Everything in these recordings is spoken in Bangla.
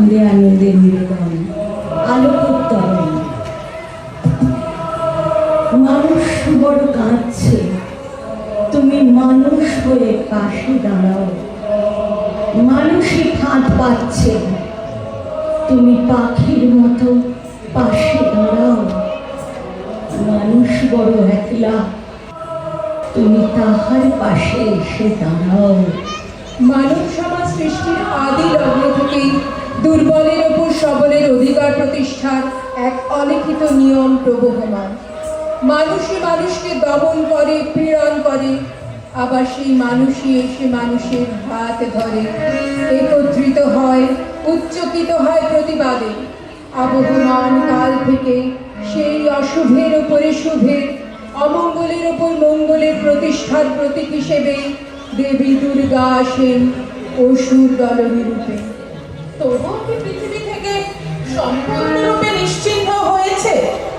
আনন্দে আনন্দে নিবেদন আলোকোত্তরণ। মানুষ বড় কাঁদছে, তুমি মানুষ হয়ে পাশে দাঁড়াও। মানুষই ফাঁদ পাচ্ছে, তুমি পাখির মতো পাশে দাঁড়াও। মানুষ বড় একলা, তুমি তাহার পাশে এসে দাঁড়াও। মানব সমাজ সৃষ্টির আদি লগ্ন থেকেই দুর্বলের ওপর সবলের অধিকার প্রতিষ্ঠার এক অলিখিত নিয়ম প্রবহমান। মানুষই মানুষকে দমন করে, পীড়ন করে, আবার সেই মানুষই এসে মানুষের হাত ধরে, একত্রিত হয়, উচ্চকিত হয় প্রতিবাদে। আবহমান কাল থেকে সেই অশুভের ওপরে শুভের, অমঙ্গলের ওপর মঙ্গলের প্রতিষ্ঠার প্রতীক হিসেবে দেবী দুর্গা আসেন অসুর দলনী রূপে। তবুও কি পৃথিবী থেকে সম্পূর্ণরূপে নিশ্চিহ্ন হয়েছে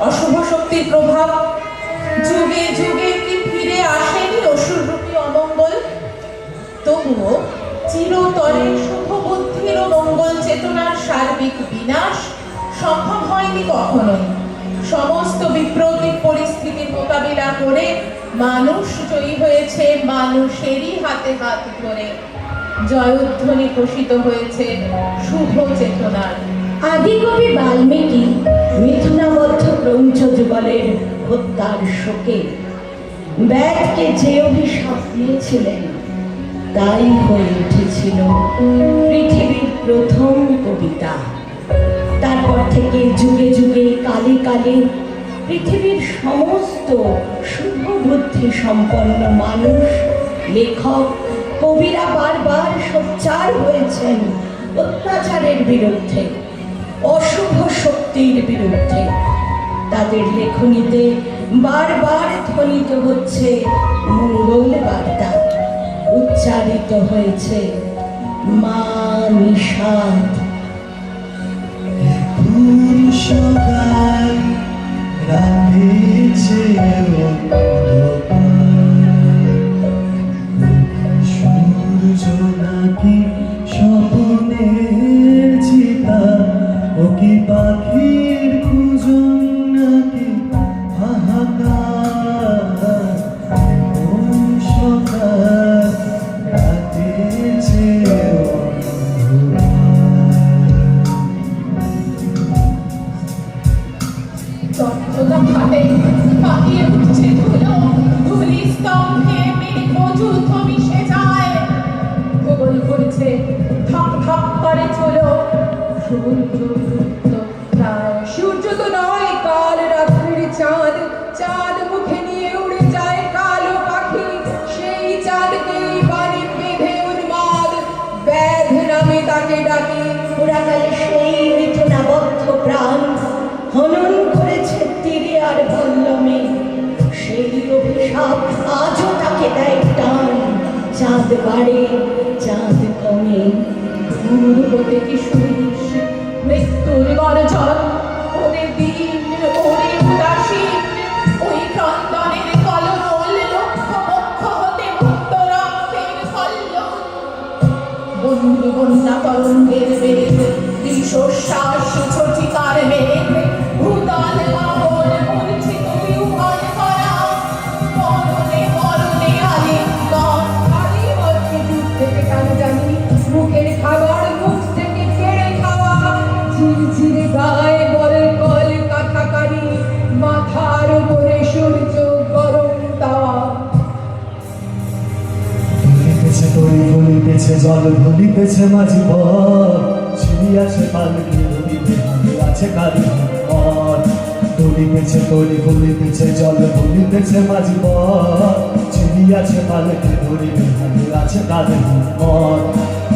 অশুভ শক্তির প্রভাব? যুগে যুগে কি ফিরে আসেনি অসুররূপী অমঙ্গল? তবুও চিরতরে শুভ বুদ্ধির ও মঙ্গল চেতনার সার্বিক বিনাশ সম্ভব হয়নি কখনোই। সমস্ত বিপ্লবী পরিস্থিতির মোকাবিলা করে মানুষ জয়ী হয়েছে মানুষেরই হাতে হাত ধরে। জয়ধ্বনি ঘোষিত হয়েছে শুভ চেতনার। আদিকবি বাল্মীকি মিথুনাবদ্ধ ক্রৌঞ্চ যুগলের হত্যার শোকে ব্যাধকে যে অভিশাপ দিয়েছিলেন তাই হয়ে উঠেছিল পৃথিবীর প্রথম কবিতা। তারপর থেকে যুগে যুগে কালে কালে পৃথিবীর সমস্ত শুভ বুদ্ধি সম্পন্ন মানুষ, লেখক, কবিরা বারবার সোচ্চার হয়েছেন অত্যাচারের বিরুদ্ধে, অশুভ শক্তির বিরুদ্ধে। তাদের লেখনীতে বারবার ধ্বনিত হচ্ছে মঙ্গল বার্তা, উচ্চারিত হয়েছে মা নিষাদ। সকাল রাতেছে সূর্য নাকি স্বপ্নের চিতা, ও কি পাখির খুঁজন নাকি হাহাকার। সকাল রাতেছে ঘাটে পাকিয়ে উঠছে ধুলো, ধুলি স্তম্ভে মেঘ যুদ্ধ মিশে যায়। ভূগোল ঘুরছে, ঠক ঠক করে চলো, সূর্য প্রায়। সূর্য তো নয় কাল রাত্রির চাঁদ, চাঁদ মুখে নিয়ে উড়ে যায় কালো পাখি। সেই চাঁদকেই বাড়ি বেঁধে উন্মাদ ব্যাধ নামে তাকে ডাকি। পুরাকালে সেই মিথুনাবদ্ধ প্রাণ হনন করেছে তীরে আর বল্লমে। সেই অভিশাপ আজও তাকে দেয় টান, চাঁদ বাড়ে চাঁদ কমে। পূর্বতে কি শুনিস মৃত্যুর গর্জন? ওরে দিন ওরে উদাসীন, ওই ক্রন্দনের কলরোল লক্ষ বক্ষ হতে মুক্ত রক্তের কল্লোল। বন্ধু বন্যা তরঙ্গের বেগ, দৃশ্যশ্বাস ছোটিকার মেঘ, ভূতল পাগল মূর্ছিত বিহ্বল করা। মরণে মরণে আলিঙ্গন, আলী মধ্যে ডুব থেকে কেন জানি মুখের খাবার মুখ থেকে কেড়ে খাওয়া। ঝিরঝিরে গায়ে বলে কল কাঠাকারি, মাথার উপরে সূর্য গরম তাওয়া। ভুলিতেছে তরি ভুলিতেছে জল ভুলিতেছে মাঝি পর, ছিড়িয়াছে পালকি নদীতে হাতে আছে কালী পর। ভুলিতেছে তরি ভুলিতেছে জল ভুলিতেছে মাঝি পর, ছিড়িয়াছে পালকি নদীতে হাতে আছে কালী পর।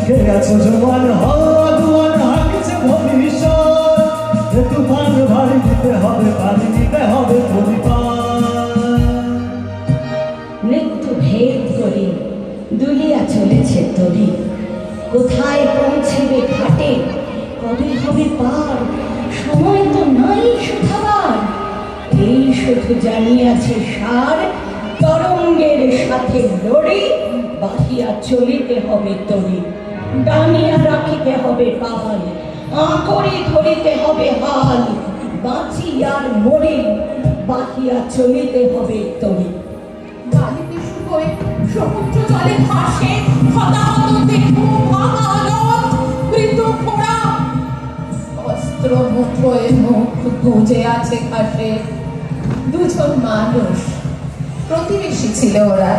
কে আছো জোয়ান হাগুয়ান হাঁকিছে ভবিষ্যৎ, এ তুফান ভারী দিতে হবে, পানি দিতে হবে পরিবার। মৃত্যু ভেদ করে দুলিয়া চলেছে তরি, কোথায় পৌঁছেবে ঘাটে, কবে হবে পার, সময় তো নাই শুধাবার। এই শুধু জানিয়াছে সার, তরঙ্গের সাথে লড়ে বাহিয়া চলিতে হবে তরি, টানিয়া রাখিতে হবে পাল। করে ধরিতে হবে হাল, বাঁচি আর মরে বাকিয়া চলিতে হবে তরি। বালিতে শুকোয় সমুদ্র জলে ভাসে হতাহত দেহ ভাঙা রথ মৃত ঘোড়া, অস্ত্র মুঠোয় মুখ গুঁজে আছে ঘাসে। দুজন মানুষ প্রতিবেশী ছিল ওরা।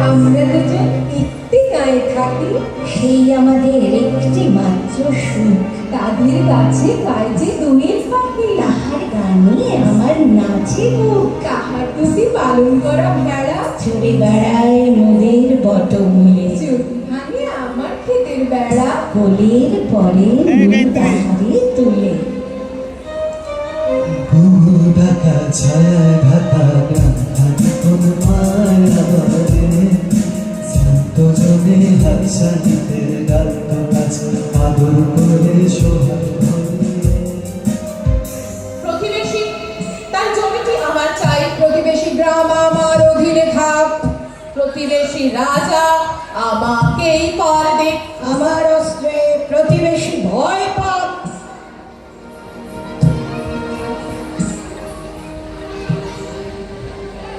আমরা দুজন একটি গায়ে থাকি, সেই আমাদের একটি মাত্র সুখ, তাদের কাছে গায়ে যে দুয়ের পাখি। তাহার গানে আমার নাচে বুক, কাহার দুটি পালন করা ভেড়া, চড়ে বেড়ায় মোদের বটমূলে, যদি ভাঙে আমার ক্ষেতের বেড়া। কোলের পরে মুখ তাহারে তুলে। ঘুঘু ঢাকা ছায়ায় ঢাকা গান কোন মায়া বলে, শান্ত জনে হাসানিতে ডাল গাছ আদর করে সোহাগ ধরে। প্রতিবেশী তার জমিটি আমার চাই, প্রতিবেশী গ্রাম আমার অধীনে থাক, প্রতিবেশী রাজা আমাকেই কর দে। আমার অস্ত্রে প্রতিবেশী ভয় পাক।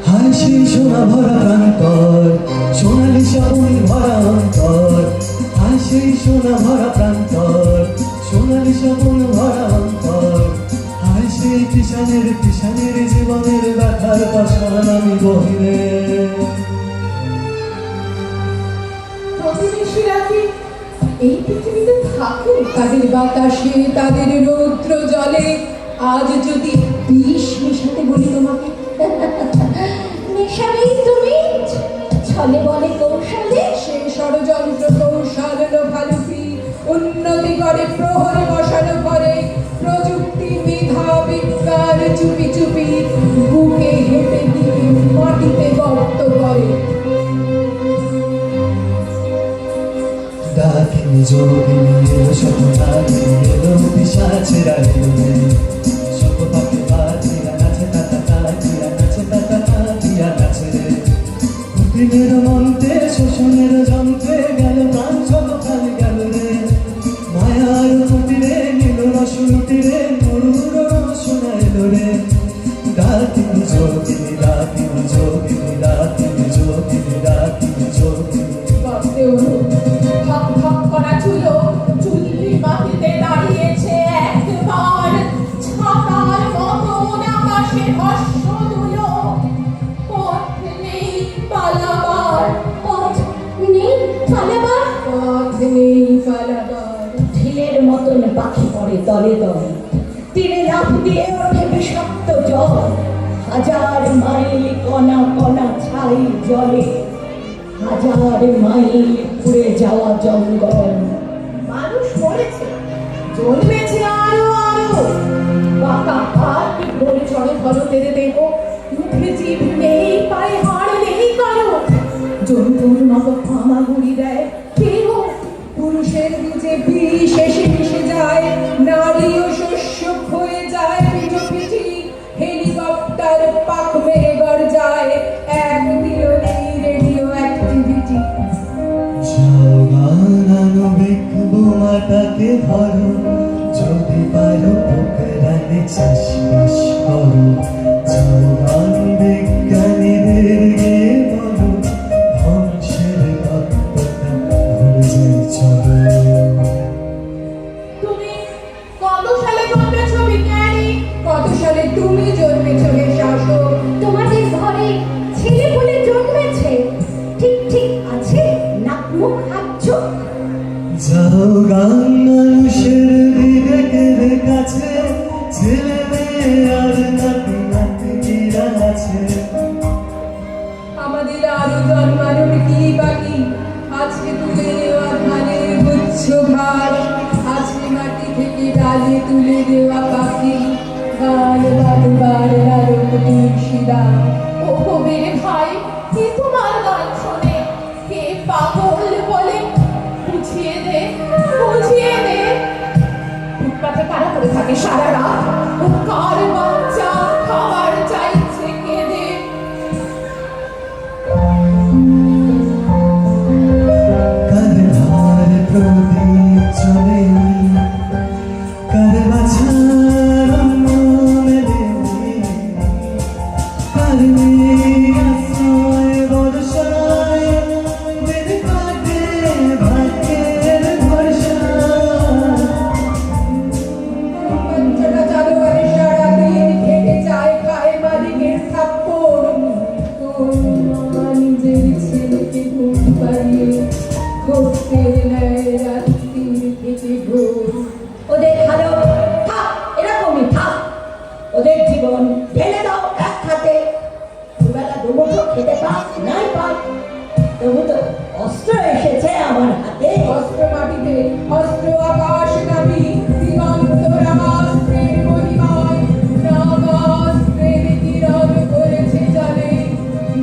হায় সেই সোনা ভরা প্রান্তর, সোনালি শ্রাবণ ভরা অন্তর। হায় সেই সোনা ভরা প্রান্তর, সোনালি শ্রাবণ ভরা অন্তর। হায় সেই কিষানের জীবনের ব্যথার পাশান আমি বহিরে। প্রতিবেশীরা কি এই পৃথিবীতে থাকে? তাদের বাতাসে তাদের রৌদ্র জলে আজ যদি বিষ মেশাতে বলি তোমাকে, নেশাবেই তুমি ছলে বলে কৌশলে, সে ষড়যন্ত্র কৌশল লোভালুপি উন্নতি করে প্রহরে বসানো করে। প্রযুক্তি মেধা বিজ্ঞান চুপি চুপি বুকে হেঁটে গিয়ে মাটিতে গর্ত করে। ডাকিনি যোগিনী এলো শতনাথী এলো পিশাচেরা এলো, শতপাকে বাজিয়া নাচে তাতা তাজিয়া নাচে তাতা তাজিয়া নাচে রে। কুটিলের মন্ত্রে শোষণের যন্ত্রে গেল প্রাণ সবখান গেল রে। মায়ার কুটিরে নীল রস লুটিরে মরুর রসনা এলো রে। ডাকিনি যোগিনী ডাকিনি যোগিনী ডাকিনি যোগিনী ডাকিনি যোগিনী। গর্তে উঠো, ধক ধক করা চুলো চুল্লি মাটিতে দাঁড়িয়েছে একবার। ছাতার মতন আকাশে ভস্ম দুলো, পথ নেই পালাবার, পথ নেই পালাবার। পথ নেই পালাবার। ঢিলের মতন পাখি পড়ে দলে দলে, তীরে লাফ দিয়ে ওঠে বিষাক্ত জল। হাজার মাইল কণা কণা ছাই জলে, হাজার মাইল পুড়ে যাওয়া জঙ্গল। মানুষ মরেছে, জন্মেছে আরো আরো। বাঁকা হাত বলে চড়ে ভরতের দেহ, মুখে জিভ নেই পায়ে হাড় নেই কারো। জন্তুর মতো হামাগুড়ি দেয় কেহ, পুরুষের বুঝে বিষ এসে মিশে যায়, নারীও শস্য হয়ে যায় পিঠোপিঠি। হেলিকপ্টার পাক মেরে গর্জায়, এক দিল নেই রেডিও অ্যাক্টিভিটি। জওয়ানানবিক বোমাটাকে ধরো, যদি পারো পোকরানে চাষবাস করো। জওয়ান বিজ্ঞানীদের গিয়ে বলো, ধ্বংসের তত্ত্বটা ভুলে যাই চলো। তুমি কত সালে জন্মেছ বিজ্ঞানী? কত সালে তুমি জন্মেছ হে শাসক? তোমাদের ঘরে ছেলে বলে জন্মেছে, ঠিক ঠিক আছে নাক মুখ হাত চোখ। যাও গান মানুষের বিবেকের কাছে, ছেলে মেয়ে আর নাতি নাতনিরা আছে। আমাদের আরো জন্মানোর কি বাকি? আজকে তুলে নেওয়া ধানের গুচ্ছ ঘাস, আজকে মাটি থেকে ডালে তুলে দেওয়া পাখি। গান বাদবার নারদ তুলসীদা। ও কবির ভাই, কে তোমার গান শোনে? কে পাগল বলে? বুঝিয়ে দে, বুঝিয়ে দে। ফুটপাতে কারা করে থাকে সারা রাত? ও কার বাচ্চা খাবার চাইছে কেঁদে? কার ধার প্রদীপ চলেনি, তবু তো অস্ত্র এসেছে আমার হাতে। অস্ত্র মাটিতে, অস্ত্র আকাশ গামী, দিগন্ত রামাস্ত্রের মহিমায় নাগাস্ত্রের কিরণ করেছে জলে,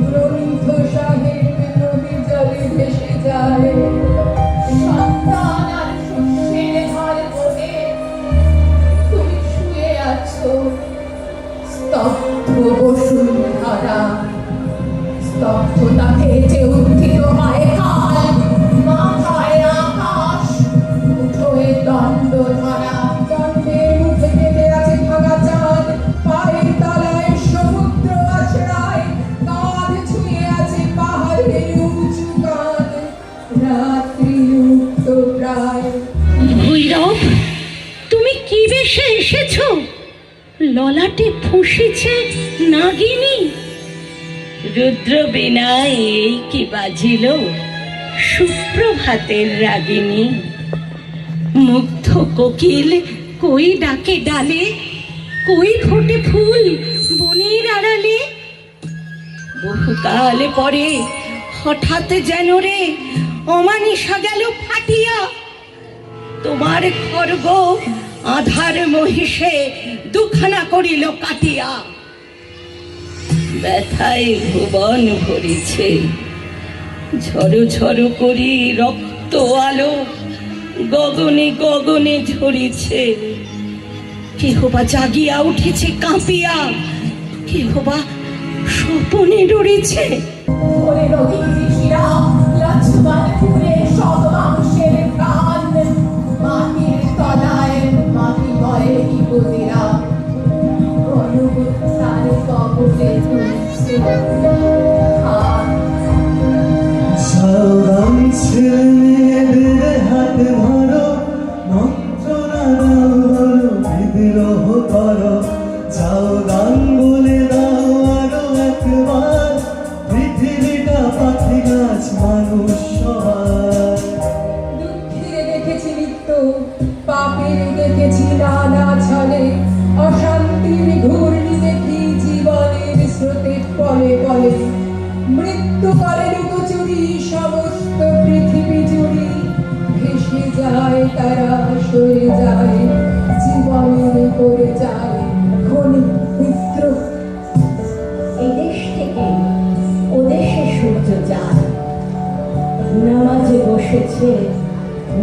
গ্রন্থ সাহেব নদীর জলে ভেসে যায়। সন্তান আর শস্যের ঘর বনে তুমি শুয়ে আছো, স্তব্ধ বসুন্ধরা। স্তব্ধতা খেয়েছে উত্থিত হয় কাল, মাথায় আকাশ, মুঠোয় দণ্ড ধরা। দণ্ডের মুখে কেটে আছে ভাঙা চাঁদ, পায়ের তলায় সমুদ্র আছড়ায়, কাঁধ ছুঁয়ে আছে পাহাড়ের উঁচু কাঁধ। রাত্রি উক্ত প্রায়। ভৈরব, তুমি কি বেশে এসেছো? ললাটে ফুঁসেছে নাগিনী। রুদ্র বিনায় এই কি বাজিল সুপ্রভাতের রাগিনী। মুগ্ধ কোকিল কই ডাকে ডালে, কই ফোটে ফুল বনের আড়ালে। বহুকাল পরে হঠাৎ যেন রে অমানিসা গেল ফাটিয়া। তোমার খর্গ আধার মহিষে দুখানা করিল কাটিয়া। ব্যথায় ভুবন ভরিছে, ঝড়ো ঝড়ো করি রক্ত আলো গগনে গগনে ঝরিছে। কেহ বা জাগিয়া উঠেছে কাঁপিয়া, কেহ বা স্বপনে ডরেছে। ওরে নদীর ঋষিরা লক্ষ্মণপুরে সব মাংসের প্রাণ, মাটির তলায় মাটি বয়ে ইহুদিরা। গণহত্যার কবলে তুলছে হাত। সাবধান ছেলে মেয়েদের হাতে ধরো, মন্ত্রণা দাও বলো, বিদ্রোহ করো। যাও গান বলে দাও আরো একবার, পৃথিবীটা পাখি গাছ মানুষ সবার। দুঃখের দেখেছি নিত্য, পাপের দেখেছি নানা ছলে, অশান্তির ঘূর্ণি দেখি জীবনের স্রোতের পলে পলে। মৃত্যু করে লুকোচুরি সমস্ত পৃথিবী জুড়ি, ভেসে যায় তারা সরে যায়, জীবনের করে যায় ক্ষণিক বিদ্রোহ। এই দেশ থেকে ও দেশে সূর্য যায়, নামাজে বসেছে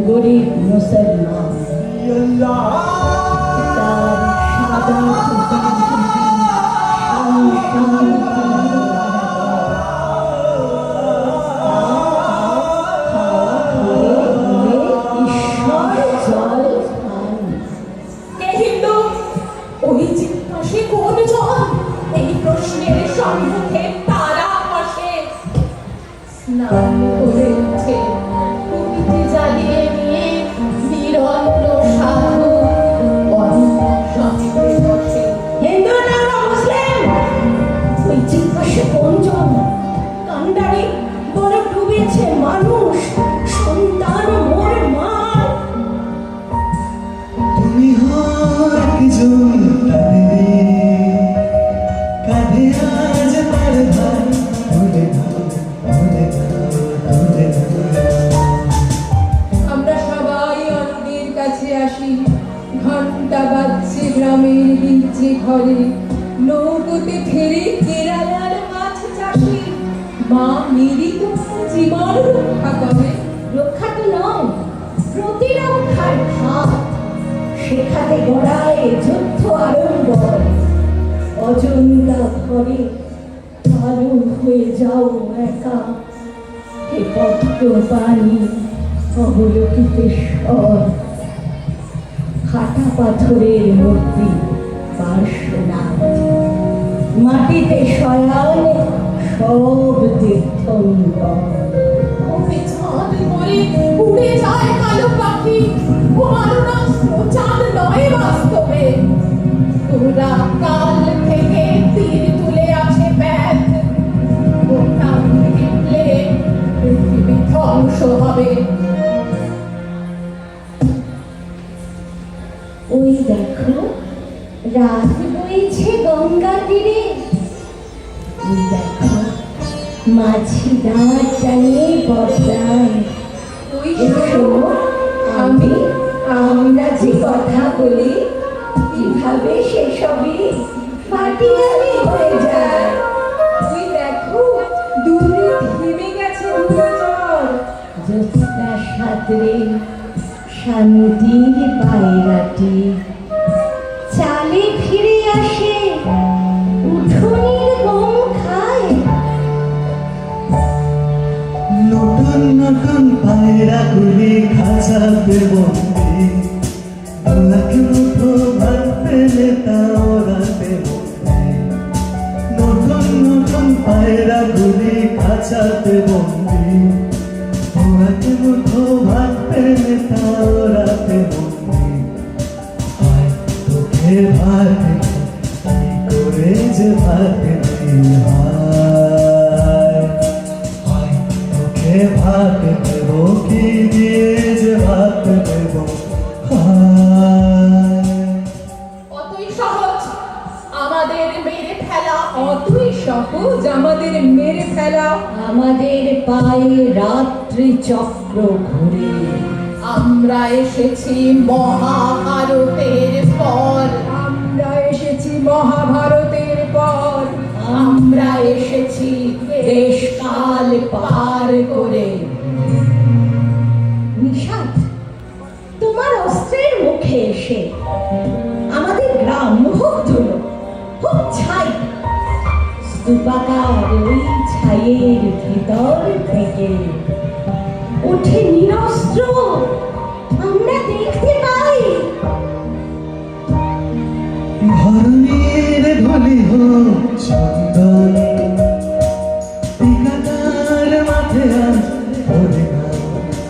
গরিব মুসলমান। তার সাদা কে হিন্দু? ওই জিজ্ঞাসে কোন জন? এই প্রশ্নের সম্মুখে তারা বসে। স্নান করে উঠে কুপিতে জ্বালিয়ে নিয়ে নিরন্ন সাধু অন্য সঙ্গে বসে। হিন্দু না মুসলিম? ওই জিজ্ঞাসে কোনজন? কান্ডারি বড় ডুবেছে মানুষ, সন্তান মোর মান। তুমি হও একজন তাদের, কাঁধে আজ তার ভার, ধরে ধরে ধরে ধরে ধরে। আমরা সবাই অন্যের কাছে আসি, ঘন্টা বাজছে গ্রামের গির্জে ঘরে, নৌকোতে ফেরে কেরালার মাছ চাষি। মা মেরি তোমার জীবন রক্ষা করে। রক্ষা তো নয়, প্রতিরক্ষার ভাব শেখাতে গড়ায় যুদ্ধ আড়ম্বর। অজন্তা ঘরে কালো হয়ে যাও একা, হে পদ্ম পানি অবলোকিতেশ্বর। খাটা পাথরের মূর্তি পার্শ্বনাথ, মাটিতে শয়ান সব তীর্থঙ্কর। ওরে চাঁদ মরে উড়ে যায় কালো পাখি, ও মারণাস্ত্র চাঁদ নয় বাস্তবে। ওরা কাল থেকে তীর তুলে আছে ব্যাগ, ওটা টিপলে পৃথিবী ধ্বংস হবে। ওই দেখো রাত বইছে গঙ্গা তীরে, ওই দেখো মাঝি দাঁড় টানিয়ে বদলান। ওই এসো, আমরা যে কথা বলি কিভাবে সেসবই ফাটিয়ালি হয়ে যায়। ওই দেখো দূরে থেমে গেছে ধুলোচর। জ্যোৎস্না সাঁতরে শান্তির পায়রাটি চালে ফিরে আসে, উঠোনের গম খায়। নতুন নতুন পায়রা গুলি খাঁচাতে বন্দি, ওনাকে মুঠো ভাত পেলে তা ওরাতে বন্দি। নতুন নতুন পায়রা গুলি খাঁচাতে বন্দি, ওনাকে মুঠো ভাত পেলে তা ওরাতে বন্দি। হায় তোকে ভাত কি করে যে ভাত দিই, হায় হায় তোকে ভাত দেব কি দিয়ে যে ভাত দেব, হায় অতই সহজ আমাদের মেরে ফেলা, অতই সহজ আমাদের মেরে ফেলা। আমাদের পায়ে রাত্রি চক্র ঘুরে। আমরা এসেছি মহাভারতের পর, আমরা এসেছি মহাভারতের পর। আমরা এসেছি দেশ কাল পার করে। নিশাদ, তোমার অস্ত্রের মুখে এসে আমাদের গ্রাম হোক ধুলো, হোক ছাই, স্তূপাকার ওই ছাইয়ের ভিতর থেকে উঠে নিরস্ত্র আমরা দেখতে পাই। ধরণীর ধুলি হোক চন্দন, টিকাটার মাঠে আজ ধরে না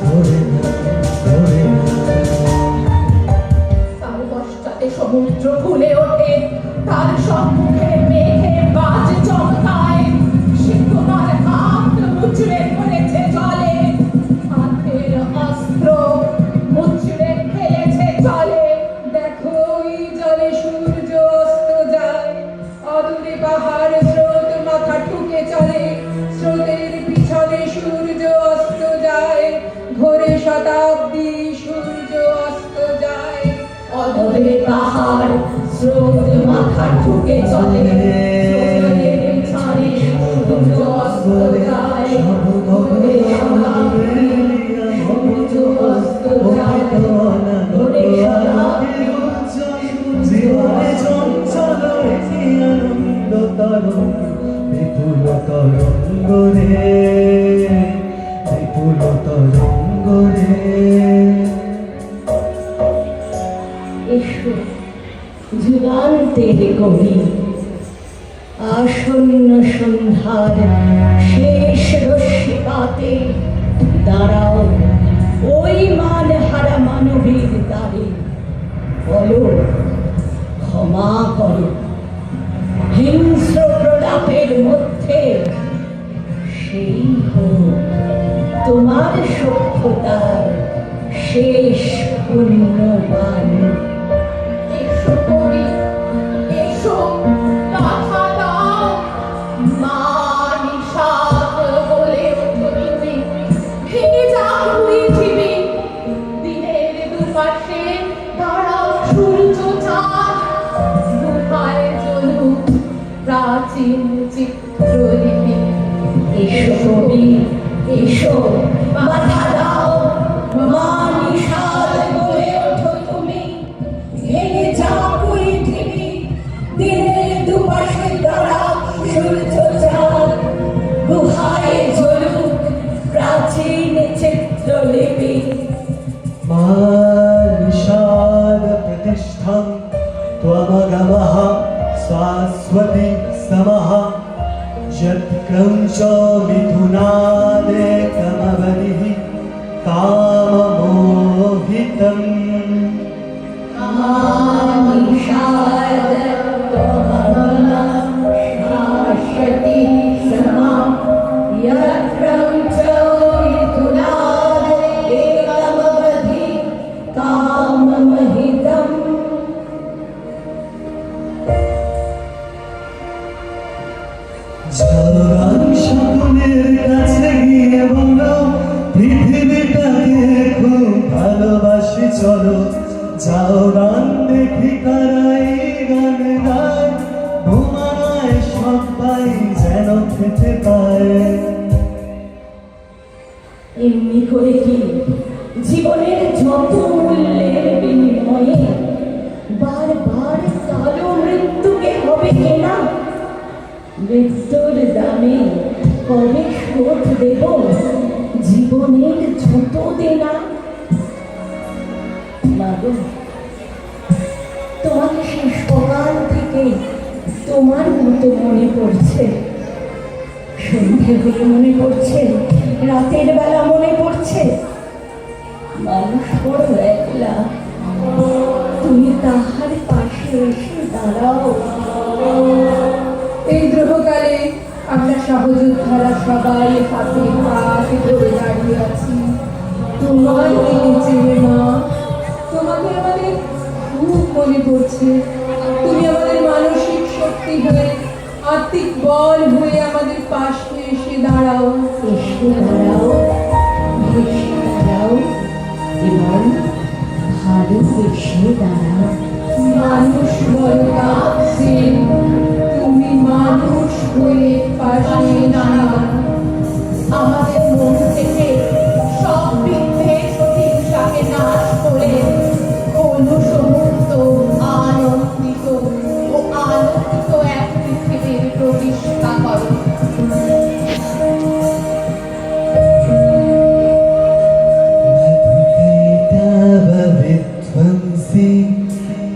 ধরে না ধরে না। তার পশ্চাতে সমুদ্র ফুলে ওঠে, তার সম্মুখে মেঘে বাজ চমকায়। সে তোমার হাত মুচড়ে ধরেছে জলে, হাতের অস্ত্র মুচড়ে ফেলেছে জলে। দেখো ওই জলে সূর্য অস্ত যায়, অদূরে পাহাড় স্রোত মাথা ঠুকে চলে। স্রোতের পিছনে সূর্য অস্ত যায়, ঘোরে শতাব্দী সূর্য অস্ত যায়। অদূরে পাহাড় স্রোত মাথা ঠুকে চলে, স্রোতের পিছনে সূর্য অস্ত যায়। ঘুরে শতাব্দী সূর্য অস্ত যায়। ঘুরে শতাব্দী জীবনে চঞ্চল একটি আনন্দ তরঙ্গ, বিপুল তরঙ্গ রে, বিপুল তরঙ্গ রে। এসো যুগান্তের কবি, আসন্ন সন্ধ্যার শেষ রশ্মিপাতে দাঁড়াও ওই মান হারা মানবীর দ্বারে। বলো ক্ষমা করো, হিংস্র প্রলাপের মধ্যে সেই হোক তোমার সভ্যতার শেষ পুণ্যবান। এসো কবি, এসো কথা দাও, মা নিশাদ বলে ওঠো তুমি। ভেঙে যাও পৃথিবী, দিনের দুপাশে দাঁড়াও সূর্য চাঁদ। দুপায়ে জ্বলুক প্রাচীন চিত্রলিপি। এসো কবি, এসো মাথা দাও, মা নিশাদ বলে ওঠো তুমি। ভেঙে যাও পৃথিবী, চলো যাও গান দেখি কারাই গান গায় ঘুমায় সবাই যেন খেতে পায়। এমনি করে কি জীবনের যত মূল্যের বিনিময়ে বারবার কালো মৃত্যুকে হবে কেনা? মৃত্যুর দামে কবে শোধ দেব জীবনের যত দেনা? মাগো, তোমাকে সেই সকাল থেকে তোমার মতো মনে পড়ছে, সন্ধে হয়ে মনে পড়ছে, রাতের বেলা মনে পড়ছে। মানুষ বড় একলা, তুমি তাহার পাশে এসে দাঁড়াও। এই দ্রোহকালে আমরা সহযোদ্ধারা সবাই হাতে হাত ধরে দাঁড়িয়ে আছি তোমার দিকে চেয়ে। মা, তোমাকে আমাদের খুব মনে পড়ছে। তুমি আমাদের মানসিক শক্তি হয়ে, আত্মিক বল হয়ে আমাদের পাশে এসে দাঁড়াও। এসে দাঁড়াও, এসে দাঁড়াও এবং ভালোবেসে দাঁড়াও। মানুষ বড় কাছে, তুমি মানুষ হয়ে পাশে দাঁড়াও। আমাদের মন থেকে সব বিদ্বেষ হিংসাকে নাশ করে অনুসমুক্ত আনন্দিত ও আলোকিত এক পৃথিবীর প্রতিষ্ঠা করো। विध्वंसी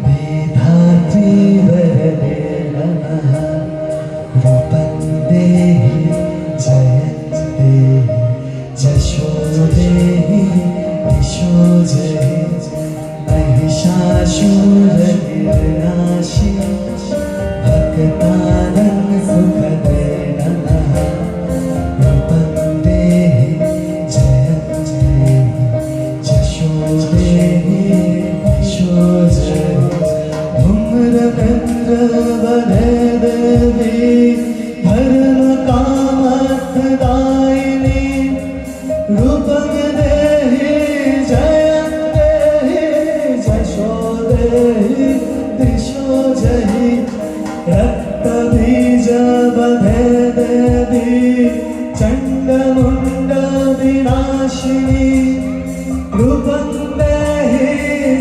विधात्री वरदे नमः रूपं देहि जयं देहि जशो देहि दिशो जहि महिषासुरनिर्नाशिनी भक्तानां सुखदे नमः रूपं देहि जयं देहि जशो देहि दिशो जहि धूम्रकेन्द्र वदे देवी धर्म कामदायिनी रूपं देहि जयं देहि जशो देहि दिशो जहि रक्तबीज वदे देवी चण्डमुण्ड विनाशिनी रूपं देहि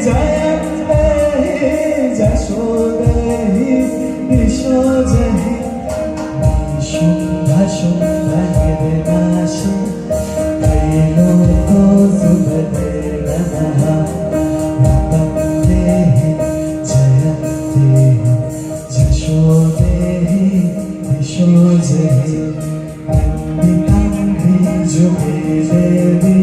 जयं देहि जशो देहि दिशो जहि शुम्भशुम्भनिर्नाशिनी त्रैलोक्यसुभगे नमः रूपं देहि जयं देहि जशो देहि दिशो जहि वन्दितं जुगे देवी